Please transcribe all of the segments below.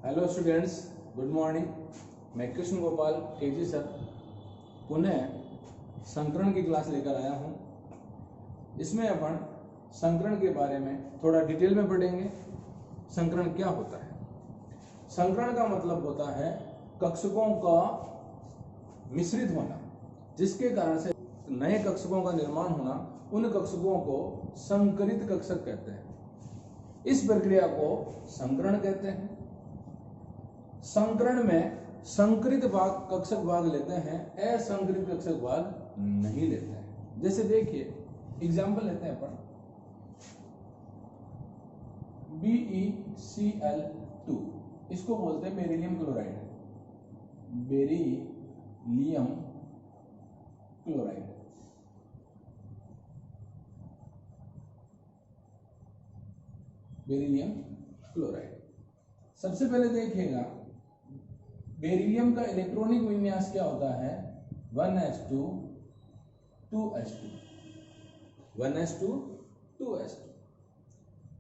Hello students, good morning. मैं Krishna Gopal KG sir पुनः संकरण की क्लास लेकर आया हूँ। इसमें अपन संकरण के बारे में थोड़ा डिटेल में पढ़ेंगे। संकरण क्या होता है? संकरण का मतलब होता है कक्षकों का मिश्रित होना, जिसके कारण से नए कक्षकों का निर्माण होना। उन कक्षकों को संकरित कक्षक कहते हैं। इस प्रक्रिया को संकरण कहते हैं। संकरण में संकरित भाग कक्षक भाग लेते हैं, असंकरित कक्षक भाग नहीं लेते हैं। जैसे देखिए, एग्जाम्पल लेते हैं अपन BeCl2, इसको बोलते हैं beryllium chloride. Beryllium chloride beryllium chloride. सबसे पहले देखिएगा बेरिलियम का इलेक्ट्रॉनिक विन्यास क्या होता है? 1s2 2s2 1s2 2s2।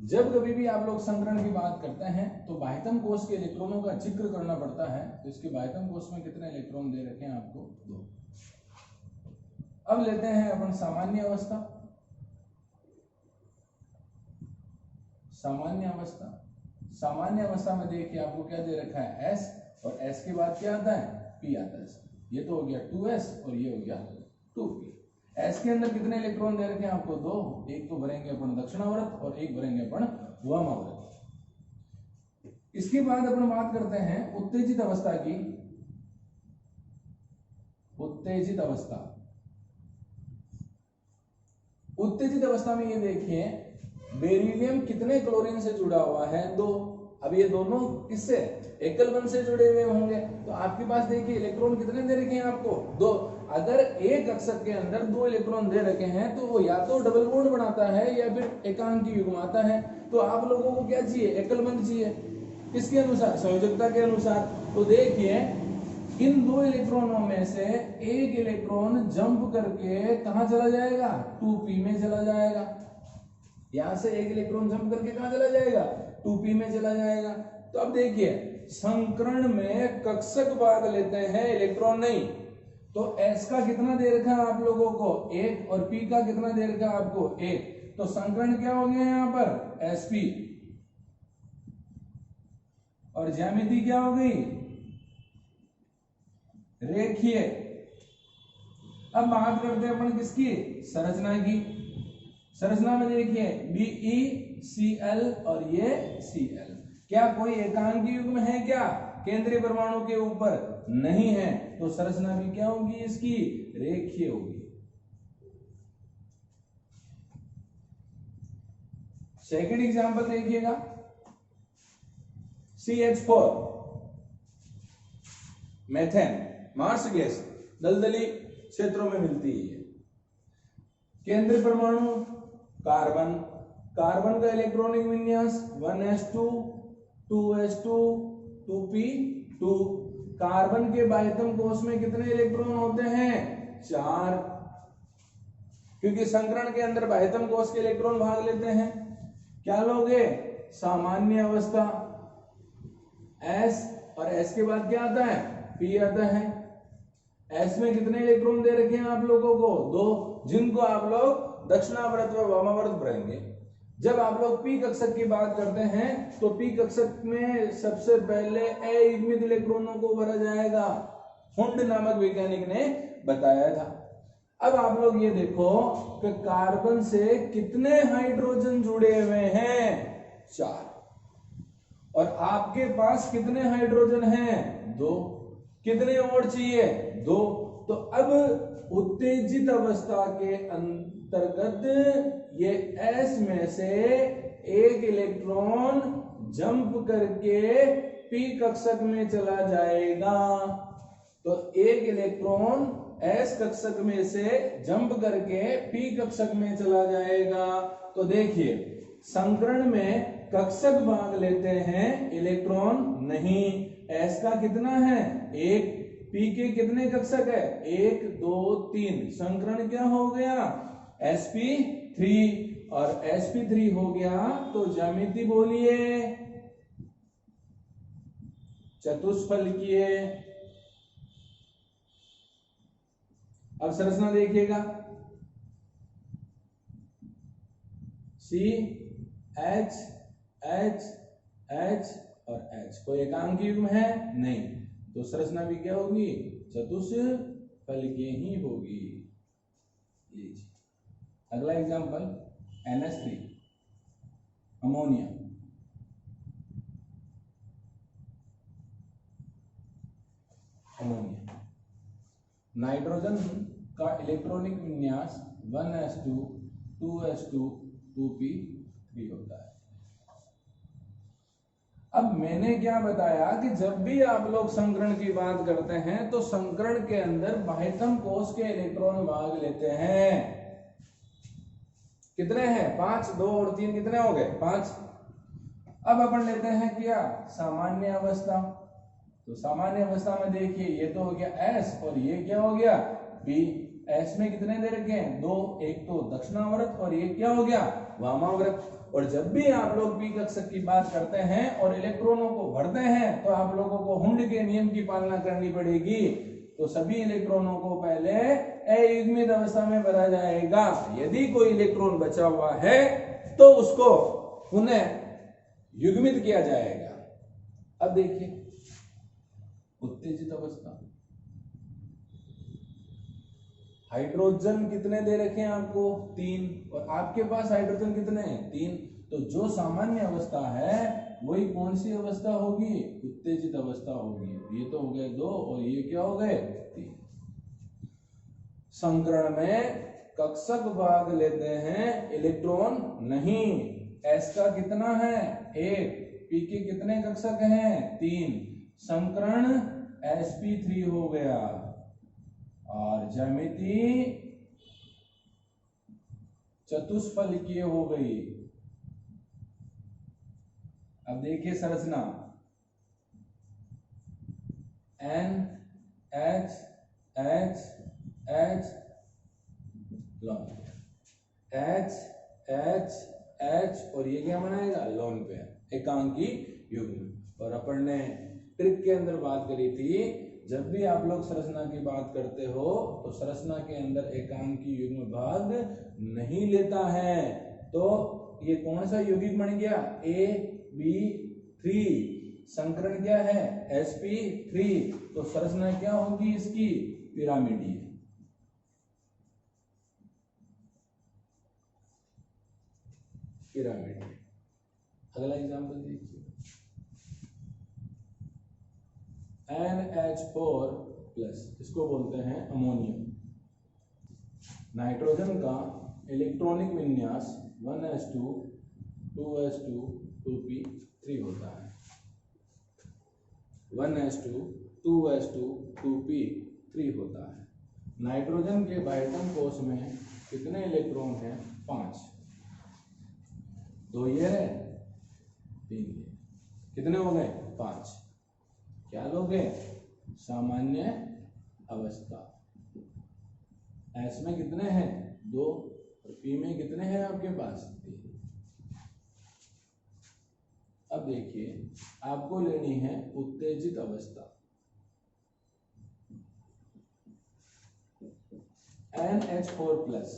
जब कभी भी आप लोग संकरण की बात करते हैं तो बाह्यतम कोश के इलेक्ट्रॉनों का जिक्र करना पड़ता है। तो इसके बाह्यतम कोश में कितने इलेक्ट्रॉन दे रखे हैं आपको? 2। अब लेते हैं अपन सामान्य अवस्था। सामान्य अवस्था में देखिए आपको क्या दे रखा है? S, और S के बाद क्या आता है? P आता है। ये तो हो गया 2s और ये हो गया 2p। S के अंदर कितने इलेक्ट्रॉन दे रखे हैं आपको? 2। एक तो भरेंगे अपन दक्षिणावर्त और एक भरेंगे अपन वामावर्त। इसके बाद अपन बात करते हैं उत्तेजित अवस्था की। उत्तेजित अवस्था में ये देखिए बेरिलियम कितने क्लोरीन से जुड़ा हुआ है? 2। अब ये दोनों किससे? एकल बंध से जुड़े हुए होंगे। तो आपके पास देखिए इलेक्ट्रॉन कितने दे रखे हैं आपको? 2। अगर एक कक्षक के अंदर 2 इलेक्ट्रॉन दे रखे हैं तो वो या तो डबल बॉन्ड बनाता है या फिर एकांकी युग्म आता है। तो आप लोगों को क्या चाहिए? एकल बंध चाहिए। किसके अनुसार? संयोजकता के अनुसार। तो देखिए इन 2 इलेक्ट्रॉनों में से एक इलेक्ट्रॉन जंप करके कहां चला जाएगा? 2p में चला जाएगा। यहां से एक इलेक्ट्रॉन जंप करके कहां चला जाएगा? 2p में चला जाएगा। तो अब देखिए संकरण में कक्षक भाग लेते हैं, इलेक्ट्रॉन नहीं। तो S का कितना दे रखा है आप लोगों को? 1। और P का कितना दे रखा है आपको? 1। तो संकरण क्या हो गया यहां पर? Sp। और ज्यामिति क्या हो गई? रेखीय। अब बात करते हैं अपन किसकी? संरचना की। संरचना में देखिए BeCl और ये Cl। क्या कोई एकांकी युग्म है क्या केंद्रीय परमाणु के ऊपर? नहीं है। तो संरचना भी क्या होगी इसकी? रेखीय होगी। सेकंड एग्जांपल देखिएगा CH4 मेथेन, मार्स गैस दलदली क्षेत्रों में मिलती है। केंद्रीय परमाणु कार्बन का इलेक्ट्रॉनिक विन्यास 1s2 2s2 2p2। कार्बन के बाह्यतम कोश में कितने इलेक्ट्रॉन होते हैं? 4। क्योंकि संकरण के अंदर बाह्यतम कोश के इलेक्ट्रॉन भाग लेते हैं। क्या लोगे? सामान्य अवस्था S, और S के बाद क्या आता है? P आता है। S में कितने इलेक्ट्रॉन दे रखे हैं आप लोगों को? 2, जिनको आप लोग दक्षिणावर्त व वामावर्त भरेंगे। जब आप लोग P कक्षक की बात करते हैं तो P कक्षक में सबसे पहले अयुग्मित इलेक्ट्रॉनों को भरा जाएगा। हुंड नामक वैज्ञानिक ने बताया था। अब आप लोग ये देखो कि कार्बन से कितने हाइड्रोजन जुड़े हुए हैं? 4। और आपके पास कितने हाइड्रोजन हैं? 2। कितने और चाहिए? 2। तो अब उत्तेजित अवस्था के अंतर्गत ये S में से एक इलेक्ट्रॉन जंप करके P कक्षक में चला जाएगा। तो एक इलेक्ट्रॉन S कक्षक में से जंप करके P कक्षक में चला जाएगा। तो देखिए संकरण में कक्षक भाग लेते हैं, इलेक्ट्रॉन नहीं। S का कितना है? 1। P के कितने कक्षक है? 1 2 3। संकरण क्या हो गया? sp3। और sp3 हो गया तो ज्यामिति बोलिए चतुष्फलकीय। अब संरचना देखिएगा, सी एच एच एच और एच, कोई एकांक युग्म है नहीं, तो संरचना भी क्या होगी, चतुष्फलकीय ही होगी। अगला एग्जांपल NH3 अमोनिया। नाइट्रोजन का इलेक्ट्रॉनिक विन्यास 1s2 2s2 2p3 होता है। अब मैंने क्या बताया कि जब भी आप लोग संकरण की बात करते हैं तो संकरण के अंदर बाह्यतम कोश के इलेक्ट्रॉन भाग लेते हैं। कितने हैं, 5, 2 और 3 कितने हो गए, 5। अब अपन लेते हैं क्या, सामान्य अवस्था। तो सामान्य अवस्था में देखिए ये तो हो गया S और ये क्या हो गया B। S में कितने दे रखे हैं, 2, एक तो दक्षिणावर्त और ये क्या हो गया वामावर्त। और जब भी आप लोग पी कक्षक की बात करते हैं और इलेक्ट्रॉनों को भरते हैं तो आप लोगों को हुंड के नियम की पालना करनी पड़ेगी। तो सभी इलेक्ट्रॉनों को पहले अयुग्मित अवस्था में भरा जाएगा। यदि कोई इलेक्ट्रॉन बचा हुआ है तो उसको पुनः युग्मित किया जाएगा। अब देखिए उत्तेजित अवस्था, हाइड्रोजन कितने दे रखे हैं आपको, 3, और आपके पास हाइड्रोजन कितने हैं, 3। तो जो सामान्य अवस्था है वही कौन सी अवस्था होगी, उत्तेजित अवस्था होगी। ये तो हो गए 2 और ये क्या हो गए 3। संकरण में कक्षक भाग लेते हैं, इलेक्ट्रॉन नहीं। S का कितना है 1, P के कितने कक्षक हैं 3, संकरण sp3 हो गया और ज्यामिति चतुष्फलकीय हो गई। अब देखिए संरचना N H H H lawn, H H H और ये क्या बनाएगा लॉन पेयर, एकांकी युग्म। और अपन ने ट्रिक के अंदर बात करी थी, जब भी आप लोग संरचना की बात करते हो तो संरचना के अंदर एकांकी युग्म भाग नहीं लेता है। तो ये कौन सा यौगिक बन गया, AB3, संकरण क्या है sp3। तो संरचना क्या होगी इसकी, पिरामिडीय। पिरामिडीय। अगला एग्जांपल देखिए, NH4+, इसको बोलते हैं अमोनियम। नाइट्रोजन का इलेक्ट्रॉनिक विन्यास 1s2 2s2 2p3 होता है। 1s2 2s2 2p3 होता है। नाइट्रोजन के बाह्यतम कोश में कितने इलेक्ट्रॉन हैं, 5। 2 ये है, 3 ये, कितने हो गए 5। क्या लोगे, सामान्य अवस्था। S में कितने हैं 2 और P में कितने हैं आपके पास 3। अब देखिए आपको लेनी है उत्तेजित अवस्था। NH4+,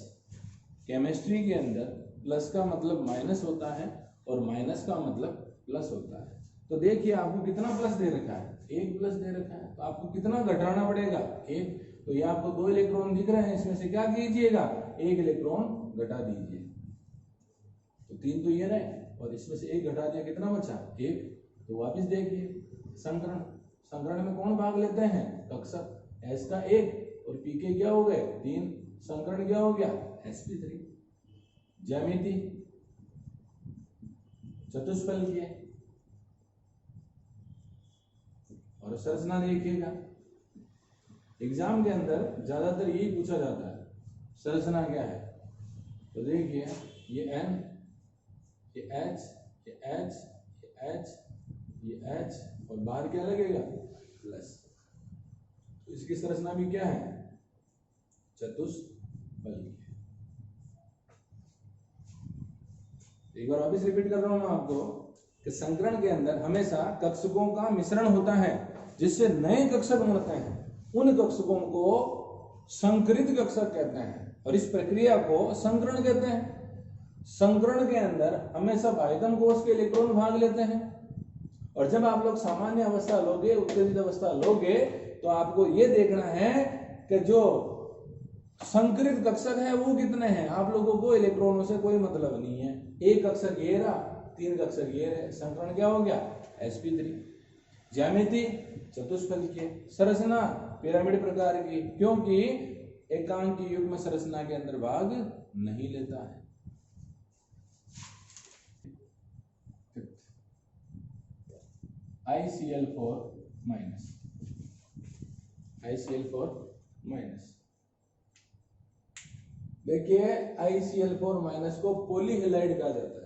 केमिस्ट्री के अंदर प्लस का मतलब माइनस होता है और माइनस का मतलब प्लस होता है। तो देखिए आपको कितना प्लस दे रखा है, 1 प्लस दे रखा है, तो आपको कितना घटाना पड़ेगा 1। तो ये आपको 2 इलेक्ट्रॉन दिख रहे हैं, इसमें से क्या कीजिएगा 1 इलेक्ट्रॉन घटा दीजिए। तो 3 तो ये रहे और इसमें से 1 घटा दिया, कितना बचा 1। तो वापिस देखिए संकरण, संकरण में कौन भाग लेते हैं, कक्षक। S का 1 और P के क्या हो गए 3, संकरण क्या हो गया sp3। ज्यामिति चतुष्फलकीय। और संरचना देखिएगा, एग्जाम के अंदर ज्यादातर यही पूछा जाता है, संरचना क्या है। तो देखिए ये N, ये H, ये H, ये H, ये H और बाहर क्या लगेगा प्लस। तो इसकी संरचना भी क्या है, चतुष्फलकीय। एक बार वापिस रिपीट कर रहा हूं मैं आपको, कि संकरण के अंदर हमेशा कक्षकों का मिश्रण होता है जिससे नए कक्षक बनते हैं। उन कक्षकों को संकरित कक्षक कहते हैं और इस प्रक्रिया को संकरण कहते हैं। संकरण के अंदर हमेशा बाह्यतम कोश के इलेक्ट्रॉन भाग लेते हैं और जब आप लोग सामान्य अवस्था लोगे, उत्तेजित अवस्था लोगे, तो आपको ये देखना है कि जो संकरित कक्षक है वो कितने हैं। आप लोगों को इलेक्ट्रॉनों से कोई मतलब नहीं है। एक कक्षक ये रहा, 3 कक्षक ये रहे, संकरण क्या हो गया, sp3। ज्यामिति चतुष्फलकीय, संरचना पिरामिड प्रकार की, क्योंकि एकांकी युग्म संरचना के अंदर भाग नहीं लेता है। ICl4 minus, ICl4 minus. देखिए ICl4 माइनस को पॉलीहेलाइड कहा जाता है।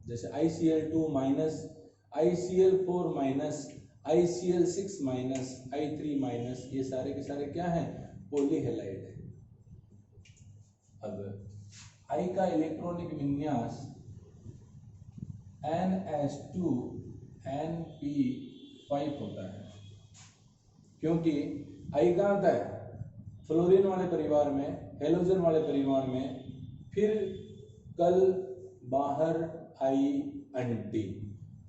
जैसे ICl2 minus, ICl4 minus, ICl6 minus, I3 minus, ये सारे के सारे क्या हैं, पॉलीहेलाइड है। अब I का इलेक्ट्रॉनिक विन्यास NH2 NP5 होता है, क्योंकि I कहाँ आता है, फ्लोरीन वाले परिवार में, हेलोजन वाले परिवार में, फिर कल बाहर I एंटी।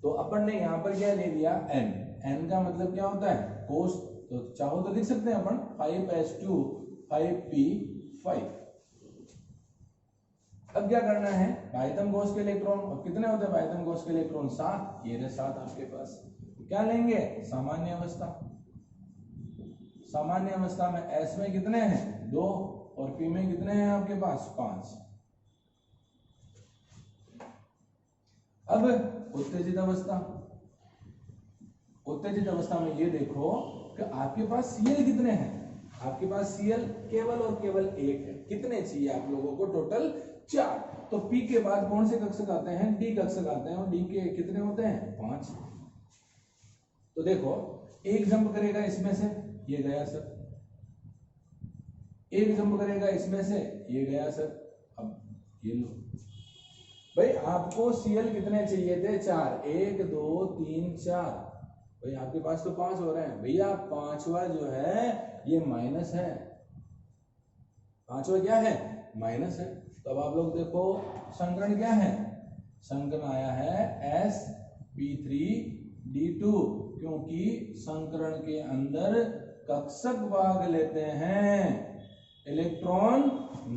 तो अपन ने यहाँ पर क्या ले लिया, N। N का मतलब क्या होता है, कोष। तो चाहो तो लिख सकते हैं अपन 5s2 5p5। अब क्या करना है, बाह्यतम कोष के इलेक्ट्रॉन, और कितने होते हैं बाह्यतम कोष के इलेक्ट्रॉन, 7। ये रहे 7 आपके पास। क्या लेंगे, सामान्य अवस्था। सामान्य अवस्था में S में कितने हैं, 2, और P में कितने हैं आपके पास, 5। अब उत्तेजित अवस्था, उत्तेजित अवस्था में ये देखो कि आपके पास Cl कितने हैं। आपके पास Cl केवल और केवल 1 है। कितने चाहिए आप लोगों को, टोटल 4। तो P के बाद कौन से कक्षक आते हैं, D कक्षक आते हैं, और D के कितने होते हैं, 5। तो देखो एक जंप करेगा इसमें से, ये गया सर। एक जंप करेगा इसमें से, ये गया सर। अब ये लो भाई, आपको Cl कितने चाहिए थे, 4। 1 2 3 4। भाई आपके पास तो 5 हो रहे हैं। भैया 5वां जो है ये माइनस है। 5वां क्या है, माइनस है। तो अब आप लोग देखो संकरण क्या है, संकरण आया है sp3d2, क्योंकि संकरण के अंदर कक्षक भाग लेते हैं, इलेक्ट्रॉन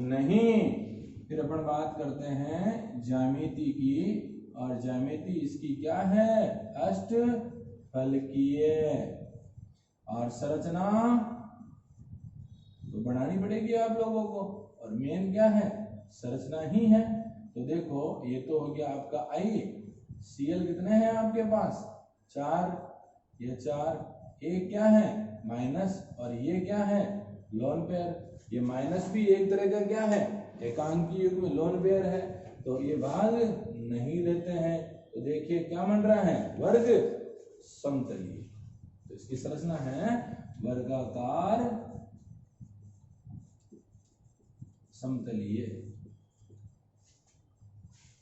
नहीं। फिर अपन बात करते हैं ज्यामिति की, और ज्यामिति इसकी क्या है, अष्टफलकीय। और संरचना तो बनानी पड़ेगी आप लोगों को, और मेन क्या है, संरचना ही है। तो देखो ये तो हो गया आपका I। Cl कितने हैं आपके पास, 4। ये 4, एक क्या है, माइनस, और ये क्या है, लोन पेयर। ये माइनस भी एक तरह का क्या है, एकांकी युग्म लोन पेयर है। तो ये भाग नहीं लेते हैं। तो देखिए क्या बन रहा है, वर्ग समतलीय। तो इसकी संरचना है वर्गाकार समतलीय,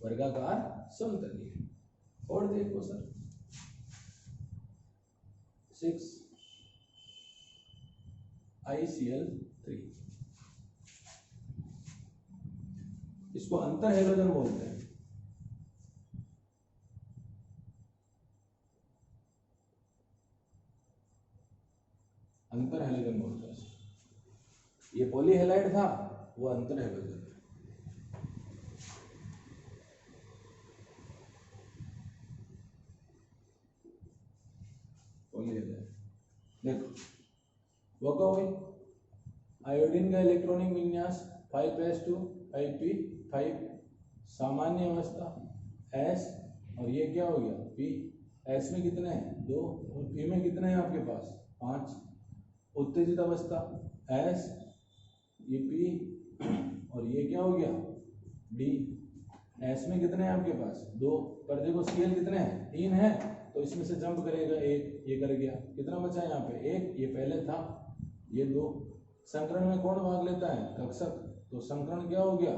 वर्गाकार समतलीय। और देखो सर 6 ICl3, इसको अंतर हेलोजन बोलते हैं। अंतर हेलोजन बोलते हैं। ये पॉलीहेलाइड था, वो अंतर हेलोजन है। पॉलीहेलाइड देखो वो क्या हुई, आयोडीन का इलेक्ट्रॉनिक विन्यास 5s2 5p5, सामान्य अवस्था S, और ये क्या हो गया P। S में कितने हैं, 2, और P में कितने हैं आपके पास, 5। उत्तेजित अवस्था S, ये P, और ये क्या हो गया D। S में कितने हैं आपके पास, 2, पर देखो Cl कितने हैं, 3 है। तो इसमें से जंप करेगा 1, ये कर गया, कितना बचा यहाँ पे 1, ये पहले था, ये 2। संकरण में कौन भाग लेता है, कक्षक। तो संकरण क्या हो गया,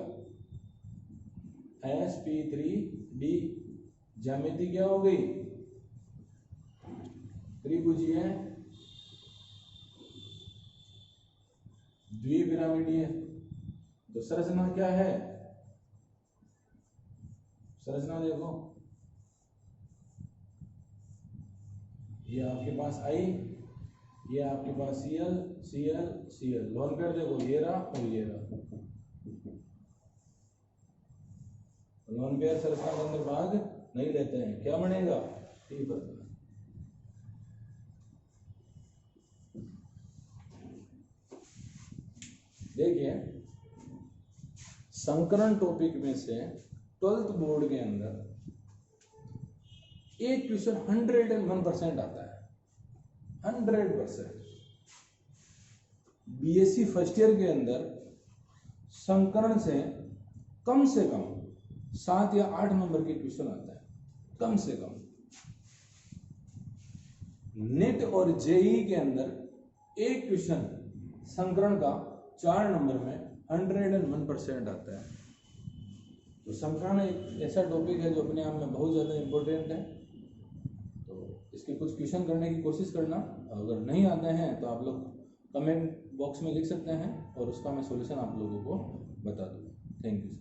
sp3d, ज्यामिति क्या हो गई, त्रिभुजीय द्विपिरामिडीय। तो संरचना क्या है, संरचना देखो, ये आपके पास आई, ये आपके पास Cl Cl Cl, lone pair देखो ये रहा और ये रहा, लोन पेयर संरचना के अंदर भाग नहीं लेते हैं, क्या बनेगा T प्रकार। देखिए संकरण टॉपिक में से 12th बोर्ड के अंदर एक क्वेश्चन 101% आता है, 100%। बीएससी फर्स्ट ईयर के अंदर संकरण से कम 7 या 8 नंबर के क्वेश्चन आता है, कम से कम। नेट और जेई के अंदर एक क्वेश्चन संकरण का 4 नंबर में 101% आता है। तो संकरण एक ऐसा टॉपिक है जो अपने आप में बहुत ज़्यादा इम्पोर्टेंट है। तो इसके कुछ क्वेश्चन करने की कोशिश करना, अगर नहीं आते हैं तो आप लोग कमेंट बॉक्स में लिख सकते हैं और उसका मैं सॉल्यूशन आप लोगों को बता दूँगा। Thank you.